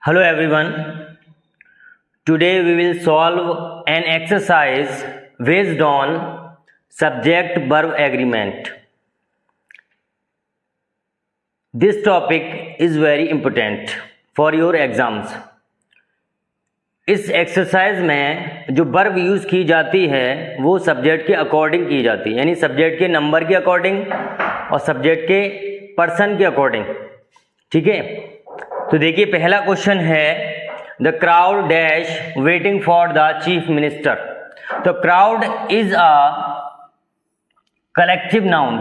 Hello everyone. Today we will solve an exercise based on subject verb agreement. This topic is very important for your exams. इस exercise में जो verb use की जाती है वो subject के according की जाती है, यानी सब्जेक्ट के नंबर के अकॉर्डिंग और सब्जेक्ट के पर्सन के अकॉर्डिंग। ठीक है, तो देखिए पहला क्वेश्चन है the crowd dash waiting for the chief minister. तो crowd is a collective noun.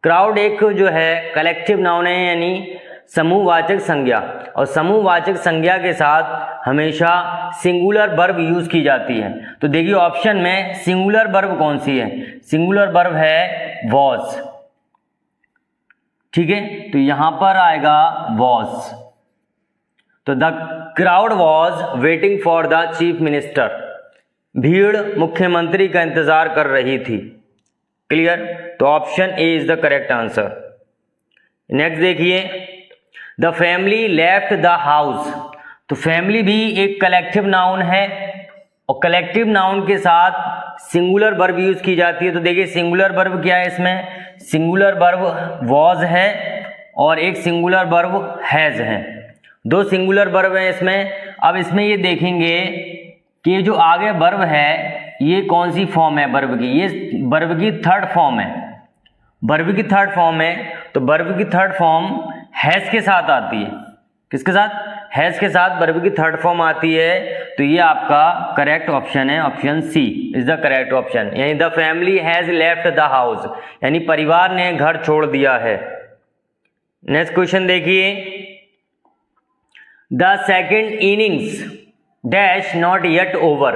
Crowd एक जो है कलेक्टिव नाउन है, यानी समूहवाचक संज्ञा, और समूहवाचक संज्ञा के साथ हमेशा सिंगुलर वर्ब यूज की जाती है। तो देखिए ऑप्शन में सिंगुलर वर्ब कौन सी है? सिंगुलर वर्ब है वॉज। ठीक है, तो यहां पर आएगा वॉज। तो the crowd was waiting for the chief minister. भीड़ मुख्यमंत्री का इंतजार कर रही थी। क्लियर? तो option A is the correct answer. Next देखिए the family left the house. तो फैमिली भी एक कलेक्टिव नाउन है और कलेक्टिव नाउन के साथ सिंगुलर वर्ब यूज की जाती है। तो देखिए सिंगुलर वर्ब क्या है इसमें? सिंगुलर वर्ब वॉज है और एक सिंगुलर वर्ब हैज है। दो सिंगुलर वर्ब है इसमें। अब इसमें ये देखेंगे कि जो आगे वर्ब है ये कौन सी फॉर्म है वर्ब की? ये वर्ब की थर्ड फॉर्म है। वर्ब की थर्ड फॉर्म है, तो वर्ब की थर्ड फॉर्म हैज के साथ आती है। किसके साथ? हैज के साथ वर्ब की थर्ड फॉर्म आती है। तो ये आपका करेक्ट ऑप्शन है, option C is the correct option. यानी the family has left the house, यानी परिवार ने घर छोड़ दिया है। नेक्स्ट क्वेश्चन देखिए the second innings dash not yet over.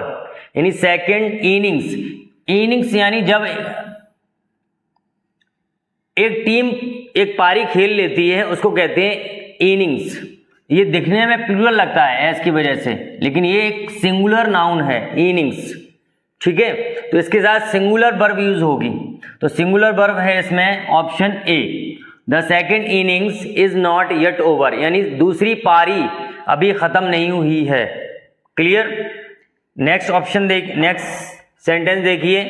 यानी सेकेंड इनिंग्स, इनिंग्स यानी जब एक टीम एक पारी खेल लेती है उसको कहते हैं इनिंग्स। ये दिखने में प्लूरल लगता है एस की वजह से, लेकिन ये एक सिंगुलर नाउन है इनिंग्स। ठीक है, तो इसके साथ सिंगुलर वर्ब यूज होगी। तो सिंगुलर वर्ब है इसमें option A. The second innings is not yet over, यानी दूसरी पारी अभी खत्म नहीं हुई है। Clear? Next option next sentence देखिए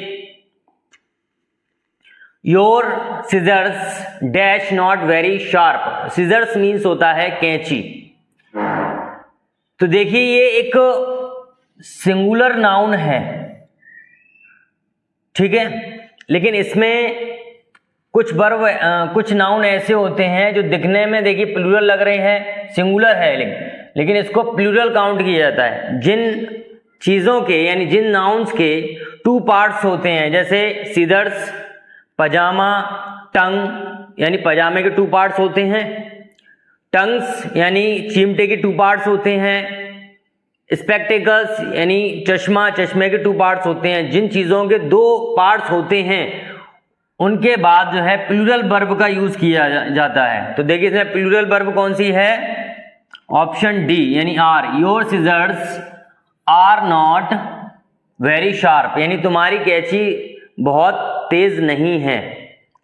your scissors dash not very sharp. Scissors means होता है कैंची। तो देखिए ये एक सिंगुलर नाउन है, ठीक है, लेकिन इसमें कुछ वर्ब कुछ नाउन ऐसे होते हैं जो दिखने में देखिए प्लूरल लग रहे हैं, सिंगुलर है लेकिन इसको प्लूरल काउंट किया जाता है। जिन चीज़ों के यानी जिन नाउन्स के टू पार्ट्स होते हैं, जैसे सीजर्स, पजामा, टंग, यानी पजामे के टू पार्ट्स होते हैं। टंग्स यानी चिमटे के टू पार्ट्स होते हैं। स्पेक्टेकल्स यानी चश्मा, चश्मे के टू पार्ट्स होते हैं। जिन चीज़ों के दो पार्ट्स होते हैं उनके बाद जो है प्लूरल वर्ब का यूज किया जाता है। तो देखिए इसमें प्लूरल वर्ब कौन सी है? ऑप्शन डी यानी are. Your scissors are not very sharp, यानी तुम्हारी कैंची बहुत तेज नहीं है।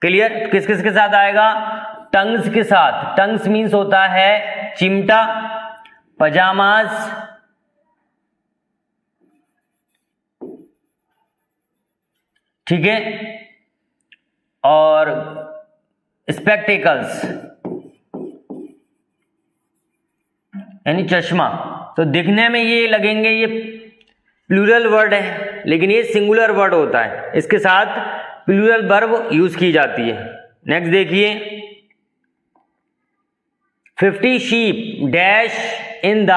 क्लियर? किस किस के साथ आएगा? टंग्स के साथ। टंग्स मीन्स होता है चिमटा, पजामाज, ठीक है, और स्पेक्टेकल्स यानी चश्मा। तो दिखने में ये लगेंगे ये प्लूरल वर्ड है, लेकिन ये सिंगुलर वर्ड होता है। इसके साथ प्लूरल वर्ब यूज की जाती है। नेक्स्ट देखिए 50 sheep dash in the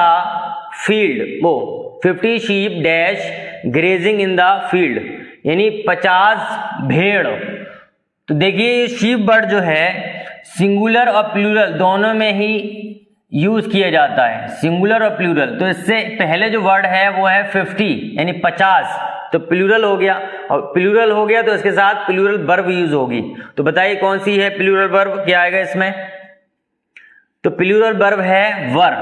field. वो 50 sheep dash grazing in the field, यानी 50 भेड़। तो देखिए शीप वर्ड जो है सिंगुलर और प्लूरल दोनों में ही यूज किया जाता है, सिंगुलर और प्लूरल। तो इससे पहले जो वर्ड है वो है 50 यानी 50, तो प्लूरल हो गया, और प्लूरल हो गया तो इसके साथ प्लूरल वर्ब यूज होगी। तो बताइए कौन सी है प्लूरल वर्ब? क्या आएगा इसमें? तो प्लूरल वर्ब है वर,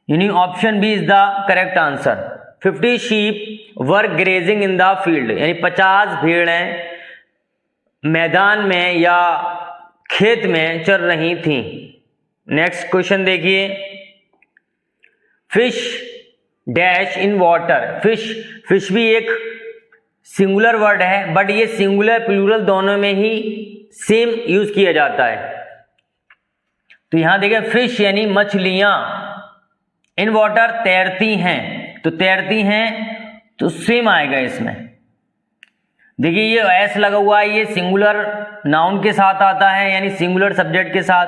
यानी option B is the correct answer. 50 sheep were grazing in the field, यानी 50 भेड़ें मैदान में या खेत में चल रही थी। नेक्स्ट क्वेश्चन देखिए fish dash in water. Fish भी एक सिंगुलर वर्ड है, बट ये सिंगुलर प्लूरल दोनों में ही सेम यूज किया जाता है। तो यहां देखिए फिश यानी मछलियां, इन वाटर तैरती हैं, तो तैरती हैं तो सेम आएगा इसमें। देखिए ये एस लगा हुआ है, ये सिंगुलर नाउन के साथ आता है यानी सिंगुलर सब्जेक्ट के साथ,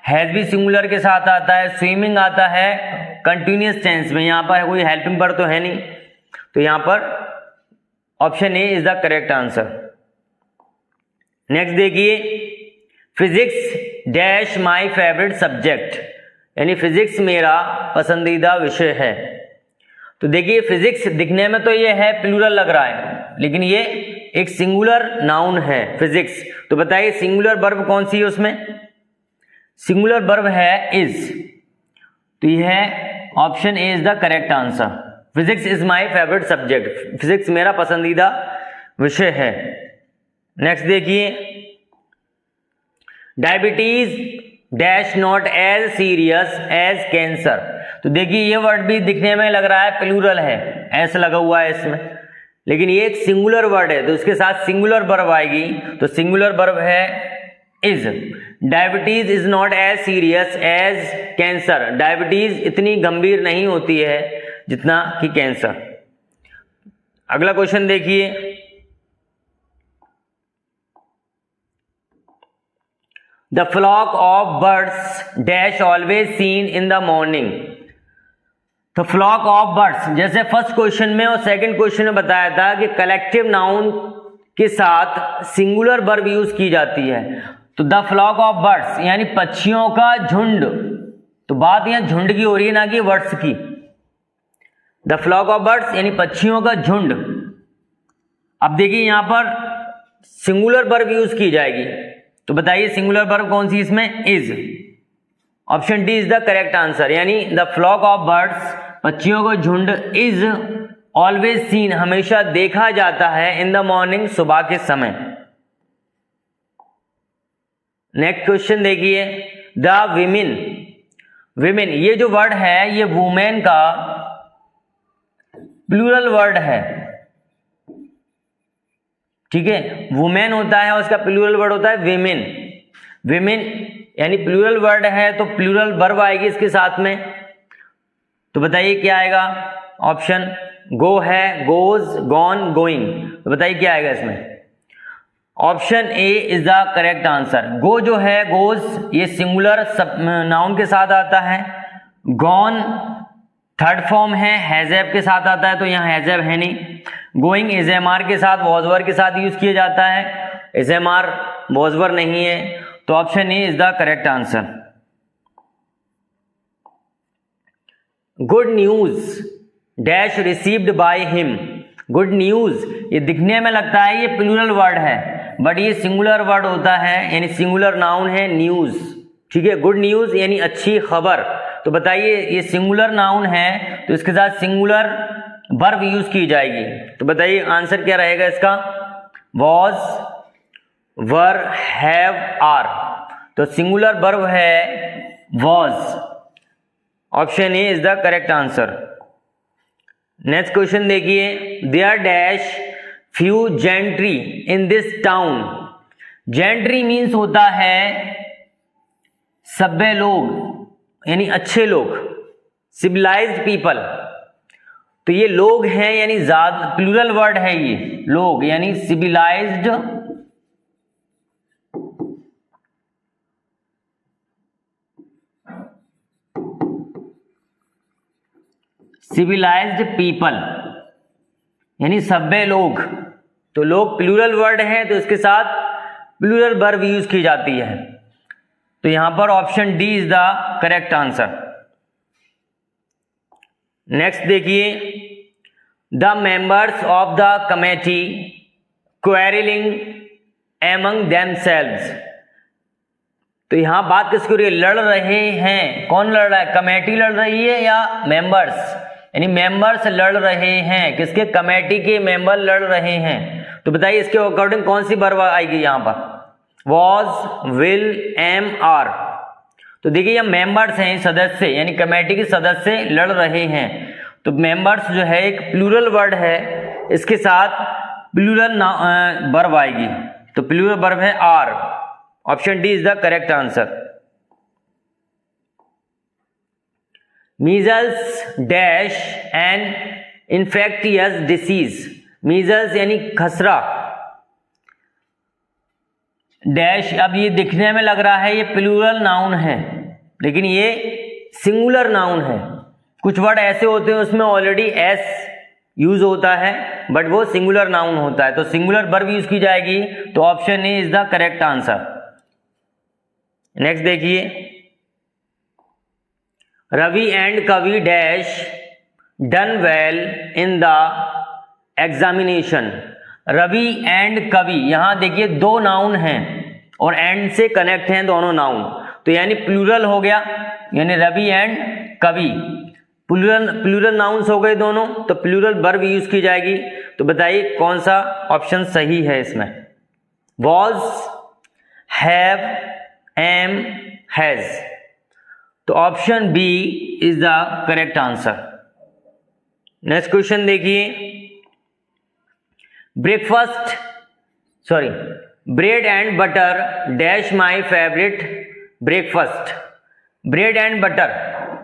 हैज भी सिंगुलर के साथ आता है, स्विमिंग आता है कंटिन्यूअस टेंस में, यहाँ पर कोई हेल्पिंग वर्ब तो है नहीं, तो यहाँ पर option A is the correct answer. Next देखिए, physics dash my favourite subject, यानी फिजिक्स मेरा पसंदीदा विषय है। तो देखिए फिजिक्स दिखने में तो ये है प्लूरल लग रहा है, लेकिन ये एक सिंगुलर नाउन है फिजिक्स। तो बताइए सिंगुलर वर्ब कौन सी है उसमें? सिंगुलर वर्ब है इज, तो यह option A is the correct answer. Physics is my favourite subject, physics मेरा पसंदीदा विषय है। नेक्स्ट देखिए, diabetes dash not as serious as cancer. तो देखिए ये वर्ड भी दिखने में लग रहा है प्लूरल है, ऐसा लगा हुआ है इसमें, लेकिन ये एक सिंगुलर वर्ड है, तो इसके साथ सिंगुलर वर्ब आएगी, तो सिंगुलर वर्ब है is. Diabetes is not as serious as cancer, diabetes इतनी गंभीर नहीं होती है जितना कि कैंसर। अगला क्वेश्चन देखिए, the flock of birds dash always seen in the morning. तो फ्लॉक ऑफ बर्ड्स, जैसे फर्स्ट क्वेश्चन में और सेकंड क्वेश्चन में बताया था कि कलेक्टिव नाउन के साथ सिंगुलर वर्ब यूज की जाती है। तो द फ्लॉक ऑफ बर्ड्स यानी पक्षियों का झुंड, तो बात यहां झुंड की हो रही है ना कि वर्ड्स की। द फ्लॉक ऑफ बर्ड्स यानी पक्षियों का झुंड। अब देखिए यहां पर सिंगुलर वर्ब यूज की जाएगी, तो बताइए सिंगुलर वर्ब कौन सी इसमें? Is. Option D is the correct answer, यानी द फ्लॉक ऑफ बर्ड्स पक्षियों का झुंड इज ऑलवेज सीन हमेशा देखा जाता है इन द मॉर्निंग सुबह के समय। नेक्स्ट क्वेश्चन देखिए, द विमेन। विमेन ये जो वर्ड है ये वुमेन का प्लूरल वर्ड है, ठीक है, वुमेन होता है उसका प्लूरल वर्ड होता है विमेन। विमेन यानी प्लूरल वर्ड है तो प्लूरल वर्ब आएगी इसके साथ में, तो बताइए क्या आएगा? ऑप्शन गो है, गोज, गॉन, गोइंग, तो बताइए क्या आएगा इसमें? Option A is the correct answer. Go जो है गोज ये सिंगुलर नाउन के साथ आता है, गॉन थर्ड फॉर्म है हैजेब के साथ आता है, तो यहाँ हैजेब है नहीं। गोइंग इजेमार के साथ वॉजवर के साथ यूज किया जाता है, इजेमार वॉजवर नहीं है, तो option A is the correct answer. Good news dash received by him. Good news ये दिखने में लगता है ये प्लूरल वर्ड है, बट ये सिंगुलर वर्ड होता है यानी सिंगुलर नाउन है न्यूज, ठीक है। गुड न्यूज यानी अच्छी खबर, तो बताइए ये सिंगुलर नाउन है तो इसके साथ सिंगुलर वर्ब यूज की जाएगी, तो बताइए आंसर क्या रहेगा इसका? वॉज, वर, हैव, आर, तो सिंगुलर वर्ब है was. Option A is the correct answer. Next question देखिए, there dash few gentry in this town. Gentry means होता है सभ्य लोग यानी अच्छे लोग, सिविलाइज्ड पीपल, तो ये लोग हैं यानी ज्यादा प्लूरल वर्ड है ये, लोग यानी सिविलाइज्ड सिविलाइज्ड पीपल यानी सभ्य लोग, तो लोग प्लूरल वर्ड है तो इसके साथ प्लूरल वर्ब यूज की जाती है, तो यहां पर option D is the correct answer. Next देखिए, the members of the committee quarrelling among themselves. तो यहां बात किसकी हो रही है? लड़ रहे हैं, कौन लड़ रहा है? कमेटी लड़ रही है या मेंबर्स, यानी मेंबर्स लड़ रहे हैं, किसके? कमेटी के मेंबर लड़ रहे हैं, तो बताइए इसके अकॉर्डिंग कौन सी वर्ब आएगी यहां पर? वॉज, विल, एम, आर, तो देखिए ये मेंबर्स हैं, सदस्य यानी कमेटी के सदस्य लड़ रहे हैं, तो मेंबर्स जो है एक प्लूरल वर्ड है, इसके साथ प्लूरल वर्ब आएगी, तो प्लूरल वर्ब है are. Option D is the correct answer. Measles dash and infectious disease, measles यानी खसरा डैश, अब ये दिखने में लग रहा है ये प्लूरल नाउन है, लेकिन ये सिंगुलर नाउन है। कुछ वर्ड ऐसे होते हैं उसमें ऑलरेडी एस यूज होता है बट वो सिंगुलर नाउन होता है, तो सिंगुलर वर्ब यूज की जाएगी, तो option A is the correct answer. Next देखिए, Ravi and Kavi dash done well in the examination. Ravi and Kavi, यहां देखिए दो नाउन हैं और एंड से कनेक्ट हैं दोनों नाउन, तो यानी प्लूरल हो गया, यानी रवि एंड कवि प्लूरल नाउन्स हो गए दोनों, तो प्लूरल वर्ब यूज की जाएगी। तो बताइए कौन सा ऑप्शन सही है इसमें? वॉज, हैव, एम, हैज, तो option B is the correct answer. Next question देखिए, bread and butter dash my favourite breakfast. Bread and butter,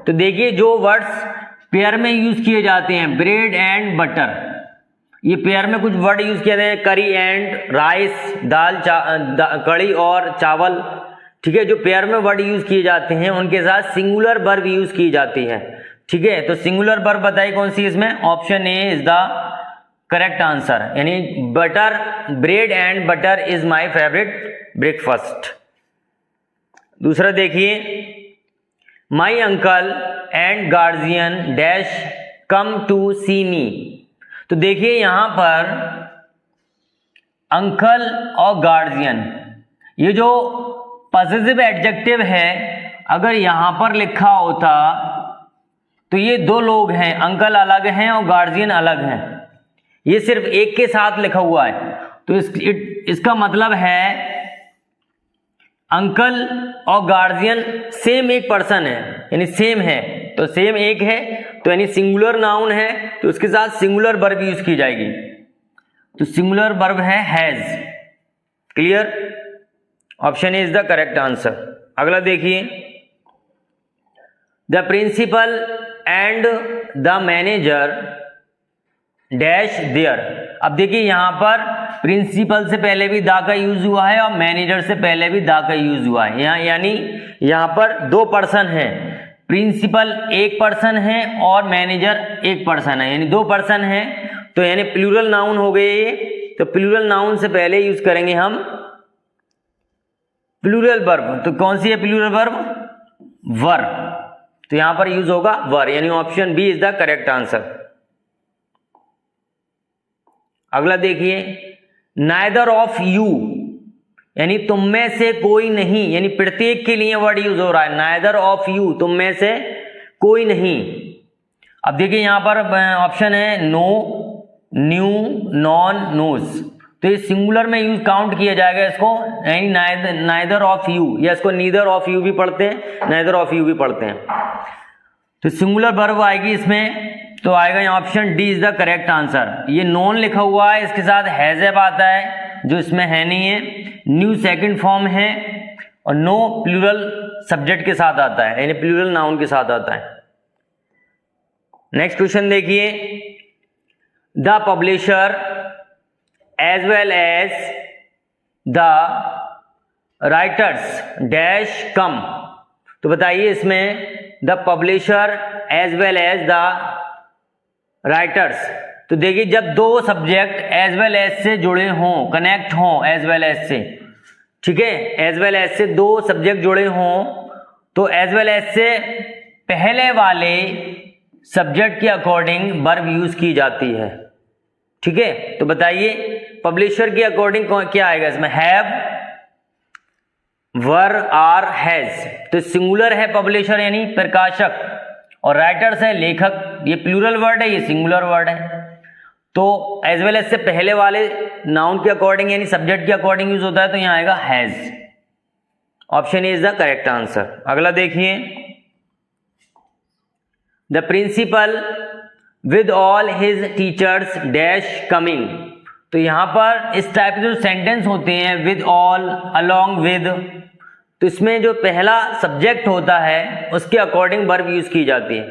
तो देखिए जो वर्ड्स पेयर में यूज किए जाते हैं, ब्रेड एंड बटर, ये पेयर में कुछ वर्ड यूज किए जाते हैं, करी एंड राइस, दाल कड़ी और चावल, ठीक है, जो पेयर में वर्ड यूज किए जाते हैं उनके साथ सिंगुलर वर्ब यूज की जाती है, ठीक है। तो सिंगुलर वर्ब बताइए कौन सी इसमें? Option A is the correct answer, यानी butter, bread and butter is my favourite breakfast. दूसरा देखिए, my uncle and guardian dash come to see me. तो देखिए यहां पर अंकल और गार्जियन, ये जो पॉजिटिव एडजेक्टिव है, अगर यहां पर लिखा होता तो ये दो लोग हैं, अंकल अलग हैं और गार्जियन अलग हैं, ये सिर्फ एक के साथ लिखा हुआ है, तो इसका मतलब है अंकल और गार्जियन सेम एक पर्सन है, यानी सेम है, तो सेम एक है, तो यानी सिंगुलर नाउन है, तो उसके साथ सिंगुलर वर्ब यूज की जाएगी, तो सिंगुलर वर्ब है has. Clear? Option A is the correct answer. अगला देखिए, the principal and the manager dash there. अब देखिए यहां पर प्रिंसिपल से पहले भी दा का यूज हुआ है और मैनेजर से पहले भी दा का यूज हुआ है, यानी यहां पर दो पर्सन हैं, प्रिंसिपल एक पर्सन है और मैनेजर एक पर्सन है, यानी दो पर्सन हैं, तो यानी प्लूरल नाउन हो गए ये, तो प्लूरल नाउन से पहले यूज करेंगे हम प्लूरल वर्ब। तो कौन सी है प्लूरल वर्ब? वर, तो यहां पर यूज होगा वर, यानी option B is the correct answer. अगला देखिए, नाइदर ऑफ यू, यानी तुम में से कोई नहीं, यानी प्रत्येक के लिए वर्ड यूज हो रहा है, नाइदर ऑफ यू, तुम में से कोई नहीं। अब देखिए यहां पर ऑप्शन है नो, न्यू, नॉन, नोज, तो ये सिंगुलर में यूज काउंट किया जाएगा इसको, यानी नाइदर ऑफ यू, या इसको नीदर ऑफ यू भी पढ़ते हैं, नाइदर ऑफ यू भी पढ़ते हैं, तो सिंगुलर वर्ब आएगी इसमें, तो आएगा यहाँ option D is the correct answer. ये नॉन लिखा हुआ है, इसके साथ हैज एब आता है जो इसमें है नहीं है, न्यू सेकंड फॉर्म है, और नो प्लूरल सब्जेक्ट के साथ आता है, यानी प्लूरल नाउन के साथ आता है। नेक्स्ट क्वेश्चन देखिए, the publisher as well as the writers dash come. तो बताइए इसमें the publisher as well as the writers, तो देखिए जब दो सब्जेक्ट एज वेल एज से जुड़े हों, कनेक्ट हों एज वेल एज से, ठीक है, एज वेल एज से दो सब्जेक्ट जुड़े हों, तो एज वेल एज से पहले वाले सब्जेक्ट के अकॉर्डिंग वर्ब यूज की जाती है, ठीक है। तो बताइए पब्लिशर के अकॉर्डिंग क्या आएगा इसमें? हैव, वर, आर, हैज, तो सिंगुलर है पब्लिशर यानी प्रकाशक, और राइटर्स है लेखक, ये प्लूरल वर्ड है, ये सिंगुलर वर्ड है, तो एज वेल एज से पहले वाले नाउन के अकॉर्डिंग यानी सब्जेक्ट के अकॉर्डिंग यूज होता है, तो यहाँ आएगा has. Option A is the correct answer. अगला देखिए, the principal with all his teachers dash coming. तो यहाँ पर इस टाइप के जो सेंटेंस होते हैं, विद ऑल, अलोंग विद, तो इसमें जो पहला सब्जेक्ट होता है उसके अकॉर्डिंग वर्ब यूज की जाती है।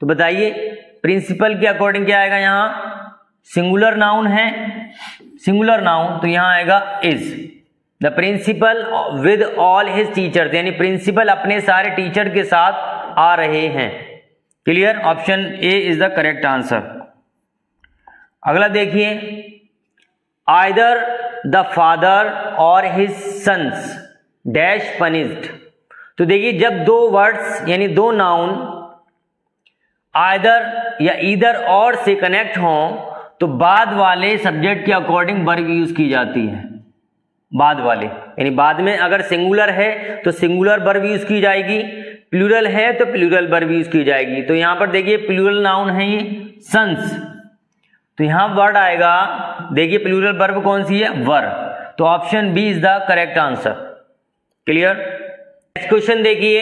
तो बताइए प्रिंसिपल के अकॉर्डिंग क्या आएगा, यहाँ सिंगुलर नाउन है, सिंगुलर नाउन, तो यहाँ आएगा is. The principal with all his teachers, यानी प्रिंसिपल अपने सारे टीचर के साथ आ रहे हैं। Clear, option A is the correct answer. अगला देखिए, आइदर द फादर और हिज सन्स डैश पनिश्ड। तो देखिए जब दो वर्ड्स यानी दो नाउन आइदर या ईदर और से कनेक्ट हों तो बाद वाले सब्जेक्ट के अकॉर्डिंग वर्ब यूज की जाती है। बाद वाले यानी बाद में अगर सिंगुलर है तो सिंगुलर वर्ब यूज की जाएगी, प्लूरल है तो प्लूरल वर्ब यूज की जाएगी। तो यहां पर देखिए प्लूरल नाउन है ये सन्स, तो यहां वर्ड आएगा, देखिए प्लूरल वर्ब कौन सी है, वर। तो option B is the correct answer. Clear. Next question देखिए,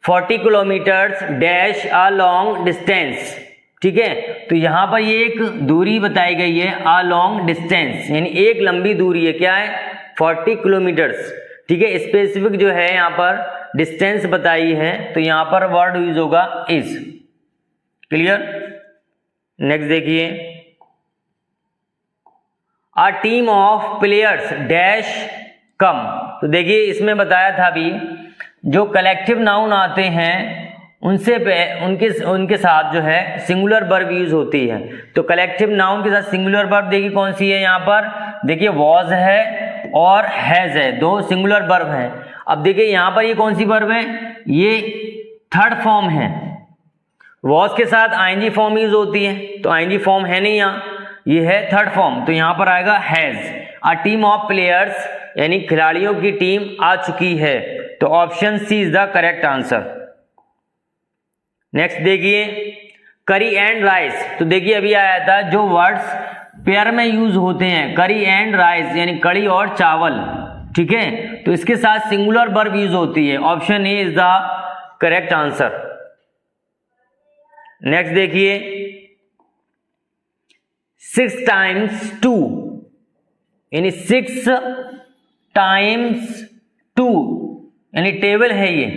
40 kilometres dash a long distance. ठीक है, तो यहां पर ये एक दूरी बताई गई है, अ लॉन्ग डिस्टेंस, यानी एक लंबी दूरी है, क्या है 40 किलोमीटर्स। ठीक है, स्पेसिफिक जो है यहाँ पर डिस्टेंस बताई है, तो यहाँ पर वर्ड यूज होगा इज। क्लियर। नेक्स्ट देखिए, a team of players dash come. तो देखिए इसमें बताया था अभी, जो कलेक्टिव नाउन आते हैं उनसे उनके साथ जो है सिंगुलर वर्ब यूज होती है। तो कलेक्टिव नाउन के साथ सिंगुलर वर्ब देखिए कौन सी है, यहाँ पर देखिए वॉज है और हैज है, दो सिंगुलर वर्ब हैं। अब देखिए यहाँ पर ये कौन सी वर्ब है, ये थर्ड फॉर्म है। वॉज के साथ आईएनजी फॉर्म यूज होती है, तो आईएनजी फॉर्म है नहीं यहाँ, ये है थर्ड फॉर्म, तो यहाँ पर आएगा has. A team of players यानी खिलाड़ियों की टीम आ चुकी है, तो option C is the correct answer. Next देखिए, करी एंड राइस। तो देखिए अभी आया था जो वर्ड्स पेयर में यूज होते हैं, करी एंड राइस यानी कड़ी और चावल। ठीक है, तो इसके साथ सिंगुलर वर्ब यूज होती है, option A is the correct answer. Next देखिए, 6 times 2 यानी 6 times 2 यानी टेबल है ये।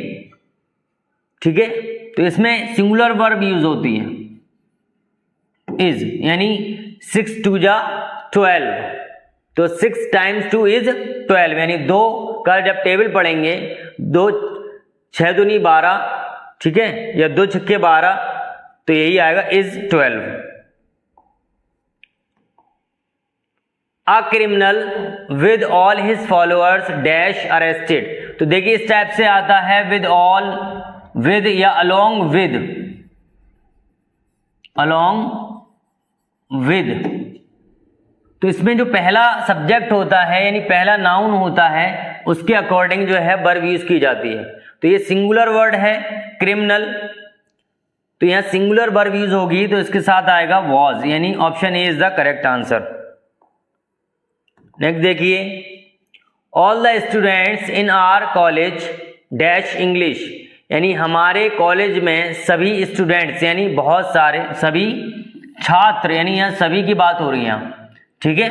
ठीक है, तो इसमें सिंगुलर वर्ब यूज होती है इज, यानी 6 2 जा 12, तो 6 times 2 इज 12, यानी दो का जब टेबल पढ़ेंगे, 2 6 दूनी 12, ठीक है, या 2 छक्के 12, तो यही आएगा is 12। A criminal with all his followers dash arrested. तो देखिए इस टाइप से आता है विद ऑल, विद या अलोंग विद, अलोंग विद। तो इसमें जो पहला सब्जेक्ट होता है यानी पहला नाउन होता है उसके अकॉर्डिंग जो है वर्ब यूज की जाती है। तो ये सिंगुलर वर्ड है क्रिमिनल, तो यहां सिंगुलर वर्ब यूज होगी तो इसके साथ आएगा वॉज, यानी option A is the correct answer. Next देखिए, all the students in our college dash English, यानी हमारे कॉलेज में सभी स्टूडेंट्स यानी बहुत सारे, सभी छात्र यानी यहाँ सभी की बात हो रही है यहाँ। ठीक है,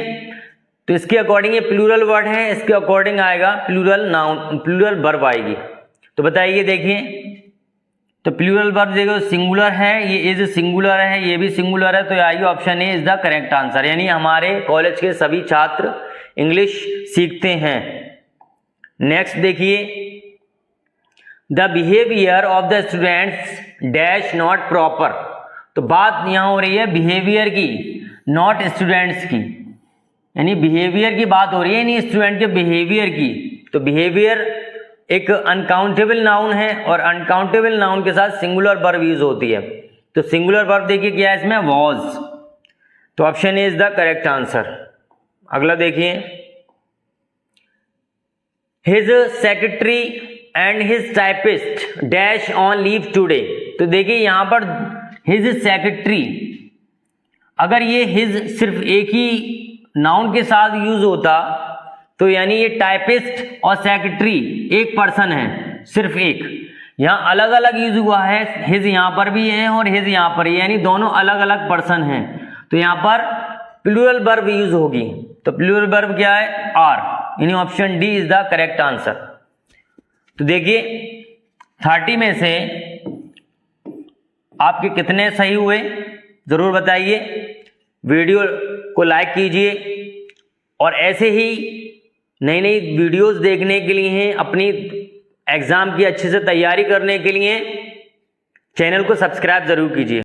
तो इसके अकॉर्डिंग ये प्लूरल वर्ड है, इसके अकॉर्डिंग आएगा प्लूरल नाउन, प्लूरल वर्ब आएगी। तो बताइए देखिए, तो प्लूरल वर्ब देखो सिंगुलर है, ये इज सिंगुलर है, ये भी सिंगुलर है, तो आइए option A is the correct answer, यानी हमारे कॉलेज के सभी छात्र इंग्लिश सीखते हैं। नेक्स्ट देखिए, the behaviour of the students dash not proper. तो बात यहां हो रही है बिहेवियर की, नॉट स्टूडेंट्स की, यानी बिहेवियर की बात हो रही है, नहीं स्टूडेंट के बिहेवियर की। तो बिहेवियर एक अनकाउंटेबल नाउन है और अनकाउंटेबल नाउन के साथ सिंगुलर वर्ब यूज होती है। तो सिंगुलर वर्ब देखिए क्या है इसमें, वॉज, तो option A is the correct answer. अगला देखिए, his secretary and his typist dash on leave today. तो देखिए यहां पर हिज सेक्रेटरी, अगर ये हिज सिर्फ एक ही नाउन के साथ यूज होता तो यानी ये टाइपिस्ट और सेक्रेटरी एक पर्सन है, सिर्फ एक। यहाँ अलग अलग यूज हुआ है, हिज यहाँ पर भी है और हिज यहाँ पर, यानी दोनों अलग अलग पर्सन हैं। तो यहाँ पर प्लूरल वर्ब यूज होगी। तो प्लूरल वर्ब क्या है? आर, यानी option D is the correct answer. तो देखिए 30 में से आपके कितने सही हुए जरूर बताइए। वीडियो को लाइक कीजिए और ऐसे ही नई नई वीडियोस देखने के लिए, अपनी एग्जाम की अच्छे से तैयारी करने के लिए चैनल को सब्सक्राइब जरूर कीजिए।